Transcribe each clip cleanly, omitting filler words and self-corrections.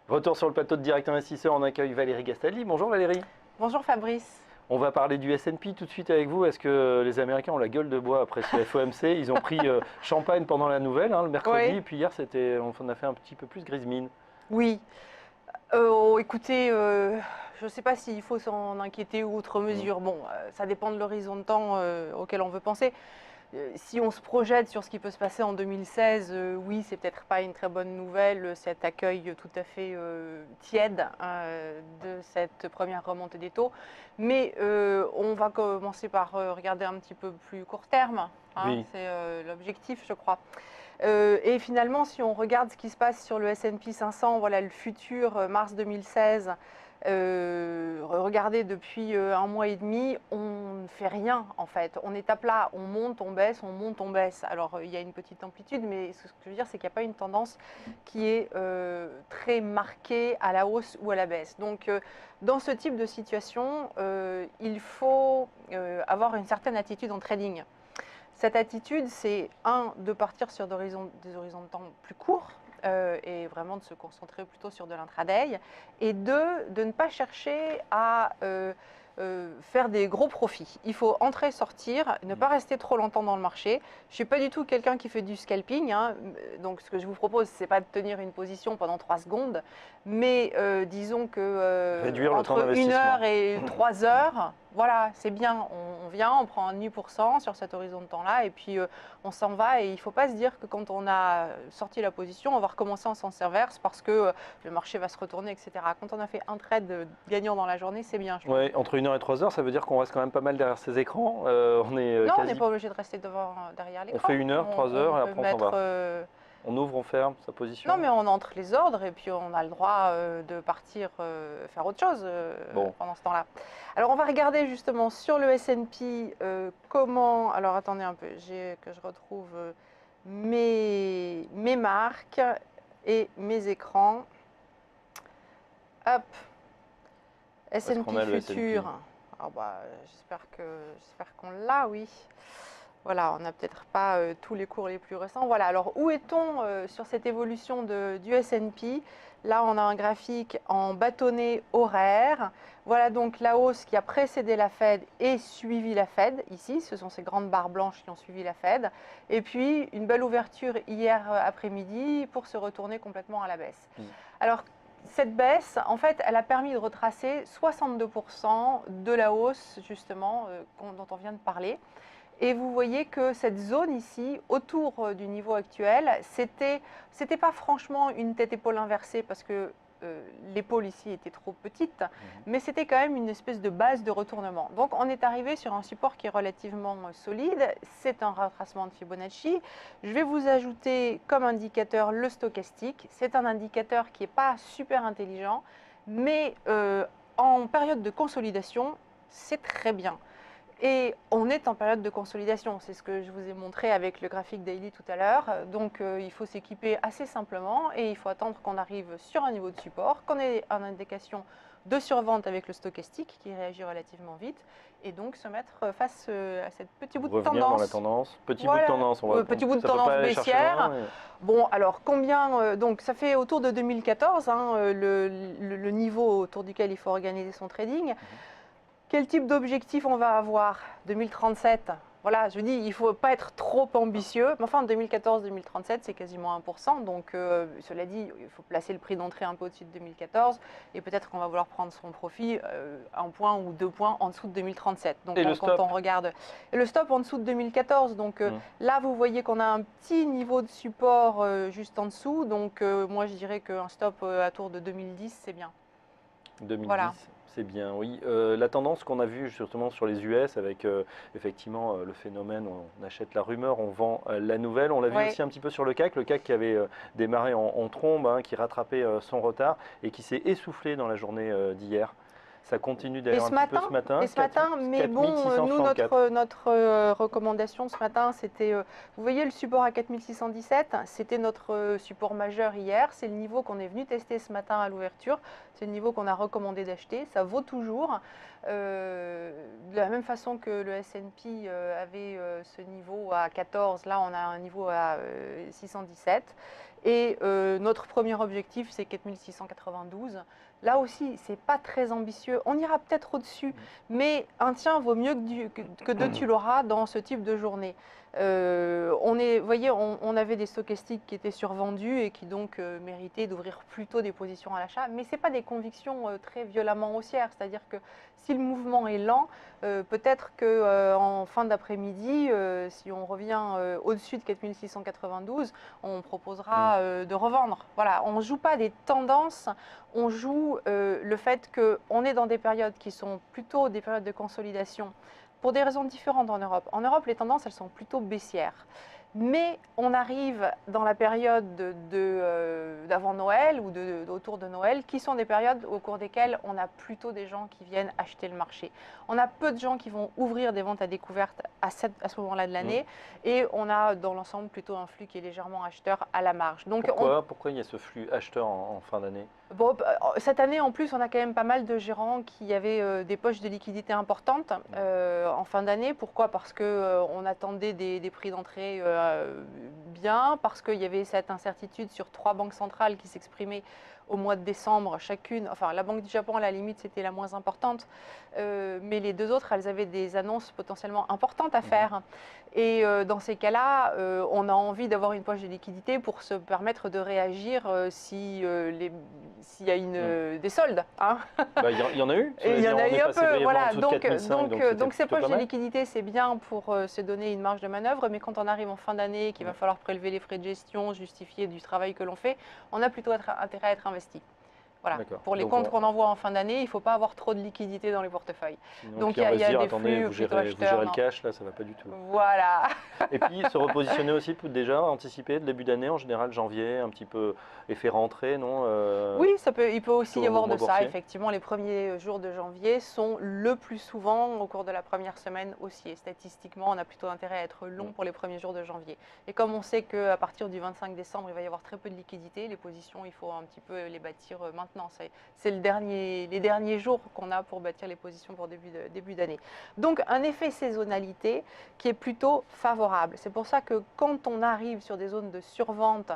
Retour sur le plateau de Direct Investisseur, on accueille Valérie Gastaldi. Bonjour Valérie. Bonjour Fabrice. On va parler du S&P tout de suite avec vous. Est-ce que les Américains ont la gueule de bois après ce FOMC? Ils ont pris champagne pendant la nouvelle, le mercredi, Oui. et puis hier on a fait un petit peu plus grise mine. Oui. Écoutez, je ne sais pas s'il faut s'en inquiéter ou outre Mm. mesure. Bon, ça dépend de l'horizon de temps auquel on veut penser. Si on se projette sur ce qui peut se passer en 2016, oui, c'est peut-être pas une très bonne nouvelle, cet accueil tout à fait tiède de cette première remontée des taux. Mais on va commencer par regarder un petit peu plus court terme, hein, Oui, c'est l'objectif, je crois. Et finalement, si on regarde ce qui se passe sur le S&P 500, voilà le futur mars 2016, regardez depuis un mois et demi, on ne fait rien en fait. On est à plat, on monte, on baisse, on monte, on baisse. Alors il y a une petite amplitude, mais ce que je veux dire, c'est qu'il n'y a pas une tendance qui est très marquée à la hausse ou à la baisse. Donc dans ce type de situation, il faut avoir une certaine attitude en trading. Cette attitude, c'est de partir sur des horizons de temps plus courts et vraiment de se concentrer plutôt sur de l'intraday, et deux, de ne pas chercher à faire des gros profits. Il faut entrer, sortir, ne pas rester trop longtemps dans le marché. Je ne suis pas du tout quelqu'un qui fait du scalping, hein, donc ce que je vous propose, ce n'est pas de tenir une position pendant 3 secondes, mais disons que réduire le temps entre 1 heure d'investissement. et 3 heures, voilà, c'est bien, on vient, on prend un 8% sur cet horizon de temps-là, et puis on s'en va, et il ne faut pas se dire que quand on a sorti la position, on va recommencer en sens inverse parce que le marché va se retourner, etc. Quand on a fait un trade gagnant dans la journée, c'est bien, je trouve. Ouais, entre 1 heure et 3 heures, ça veut dire qu'on reste quand même pas mal derrière ces écrans. On est Non, on n'est quasi. pas obligé de rester derrière On l'écran. fait 1 heure, 3 heures, et Peut après on s'en mettre... va. On ouvre, on ferme sa Non, position. mais on entre les ordres et puis on a le droit de partir faire autre chose Bon, pendant ce temps-là. Alors, on va regarder justement sur le S&P comment... Alors, attendez un peu, que je retrouve mes marques et mes écrans. Hop, où est-ce qu'on S&P a le S&P? futur. Alors, j'espère qu'on l'a, oui. Voilà, on n'a peut-être pas tous les cours les plus récents. Voilà, alors où est-on sur cette évolution du S&P? Là, on a un graphique en bâtonnet horaire. Voilà donc la hausse qui a précédé la Fed et suivi la Fed. Ici, ce sont ces grandes barres blanches qui ont suivi la Fed. Et puis, une belle ouverture hier après-midi pour se retourner complètement à la baisse. Mm. Alors, cette baisse, en fait, elle a permis de retracer 62% de la hausse, justement, dont on vient de parler. Et vous voyez que cette zone ici, autour du niveau actuel, c'était pas franchement une tête-épaule inversée parce que l'épaule ici était trop petite, mais c'était quand même une espèce de base de retournement. Donc on est arrivé sur un support qui est relativement solide, c'est un retracement de Fibonacci. Je vais vous ajouter comme indicateur le stochastique. C'est un indicateur qui n'est pas super intelligent, mais en période de consolidation, c'est très bien. Et on est en période de consolidation, c'est ce que je vous ai montré avec le graphique daily tout à l'heure. Donc il faut s'équiper assez simplement et il faut attendre qu'on arrive sur un niveau de support, qu'on ait une indication de survente avec le stochastique qui réagit relativement vite, et donc se mettre face à cette petit bout de Revenir dans la tendance. tendance. Petit bout de Voilà, tendance, petit bout de ça peut pas tendance aller chercher loin. baissière. Bon, alors combien donc ça fait autour de 2014, hein, le niveau autour duquel il faut organiser son trading. Quel type d'objectif on va avoir 2037? Voilà, je dis, il ne faut pas être trop ambitieux. Mais enfin, 2014-2037, c'est quasiment 1%. Donc, cela dit, il faut placer le prix d'entrée un peu au-dessus de 2014. Et peut-être qu'on va vouloir prendre son profit un point ou 2 points en dessous de 2037. Donc, Et le quand stop? on regarde le stop en dessous de 2014, donc là, vous voyez qu'on a un petit niveau de support juste en dessous. Donc, moi, je dirais qu'un stop à tour de 2010, c'est bien. Voilà. 2010, c'est bien, oui. La tendance qu'on a vue justement sur les US avec effectivement le phénomène, on achète la rumeur, on vend la nouvelle. On l'a vu Ouais. aussi un petit peu sur le CAC qui avait démarré en trombe, hein, qui rattrapait son retard et qui s'est essoufflé dans la journée d'hier. Ça continue Et d'ailleurs un ce petit peu matin, ce matin, mais bon, nous, 4664. notre recommandation ce matin, c'était, vous voyez le support à 4617, c'était notre support majeur hier, c'est le niveau qu'on est venu tester ce matin à l'ouverture, c'est le niveau qu'on a recommandé d'acheter, ça vaut toujours. De la même façon que le S&P avait ce niveau à 14, là on a un niveau à 617. Et notre premier objectif, c'est 4692. Là aussi, c'est pas très ambitieux. On ira peut-être au-dessus, mais un tien vaut mieux que deux tu l'auras dans ce type de journée. Vous voyez, on avait des stochastiques qui étaient survendus et qui donc méritaient d'ouvrir plutôt des positions à l'achat, mais ce n'est pas des convictions très violemment haussières. C'est-à-dire que si le mouvement est lent, peut-être qu'en fin d'après-midi, si on revient au-dessus de 4692, on proposera de revendre. Voilà, on ne joue pas des tendances, on joue le fait qu'on est dans des périodes qui sont plutôt des périodes de consolidation pour des raisons différentes en Europe. En Europe, les tendances, elles sont plutôt baissières. Mais on arrive dans la période d'avant Noël ou autour de Noël, qui sont des périodes au cours desquelles on a plutôt des gens qui viennent acheter le marché. On a peu de gens qui vont ouvrir des ventes à découverte à ce moment-là de l'année, et on a dans l'ensemble plutôt un flux qui est légèrement acheteur à la marge. Donc pourquoi il y a ce flux acheteur en fin d'année? Bon, cette année, en plus, on a quand même pas mal de gérants qui avaient des poches de liquidité importantes en fin d'année. Pourquoi? Parce qu'on attendait des prix d'entrée bien, parce qu'il y avait cette incertitude sur 3 banques centrales qui s'exprimaient au mois de décembre chacune. Enfin, la Banque du Japon, à la limite, c'était la moins importante. Mais les deux autres, elles avaient des annonces potentiellement importantes à faire. Et dans ces cas-là, on a envie d'avoir une poche de liquidité pour se permettre de réagir s'il y a des soldes. Hein. Il y en a eu. Il y en a eu un peu. Voilà. Donc ces poches de mal. liquidité, c'est bien pour se donner une marge de manœuvre. Mais quand on arrive en fin d'année, qu'il va falloir prélever les frais de gestion, justifier du travail que l'on fait, on a plutôt intérêt à être investi. Voilà. Pour les comptes qu'on envoie en fin d'année, il ne faut pas avoir trop de liquidité dans les portefeuilles. Sinon, donc il y a des attendez, flux vous gérez le cash, là ça ne va pas du tout. Voilà. Et puis se repositionner aussi pour déjà anticiper le début d'année, en général janvier, un petit peu effet rentrée, non Oui, il peut aussi y avoir de ça. Effectivement, les premiers jours de janvier sont le plus souvent au cours de la première semaine haussier. Statistiquement, on a plutôt intérêt à être long pour les premiers jours de janvier. Et comme on sait qu'à partir du 25 décembre, il va y avoir très peu de liquidités, les positions, il faut un petit peu les bâtir maintenant. C'est les derniers jours qu'on a pour bâtir les positions pour début d'année. Donc un effet saisonnalité qui est plutôt favorable. C'est pour ça que quand on arrive sur des zones de survente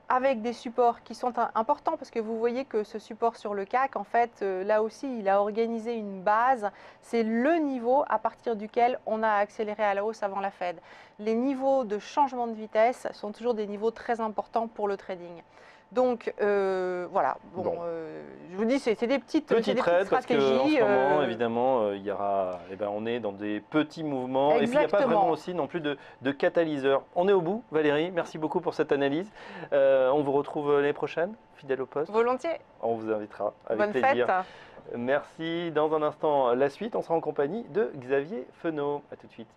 avec des supports qui sont importants, parce que vous voyez que ce support sur le CAC, en fait, là aussi, il a organisé une base. C'est le niveau à partir duquel on a accéléré à la hausse avant la Fed. Les niveaux de changement de vitesse sont toujours des niveaux très importants pour le trading. Donc voilà, je vous dis, c'est des petites stratégies. Parce qu'en ce moment, évidemment, il y aura, on est dans des petits mouvements. Exactement. Et puis, il n'y a pas vraiment aussi non plus de catalyseur. On est au bout, Valérie. Merci beaucoup pour cette analyse. On vous retrouve l'année prochaine, fidèle au poste. Volontiers. On vous invitera avec Bonne plaisir. Fête. Merci. Dans un instant, la suite, on sera en compagnie de Xavier Fenot. À tout de suite.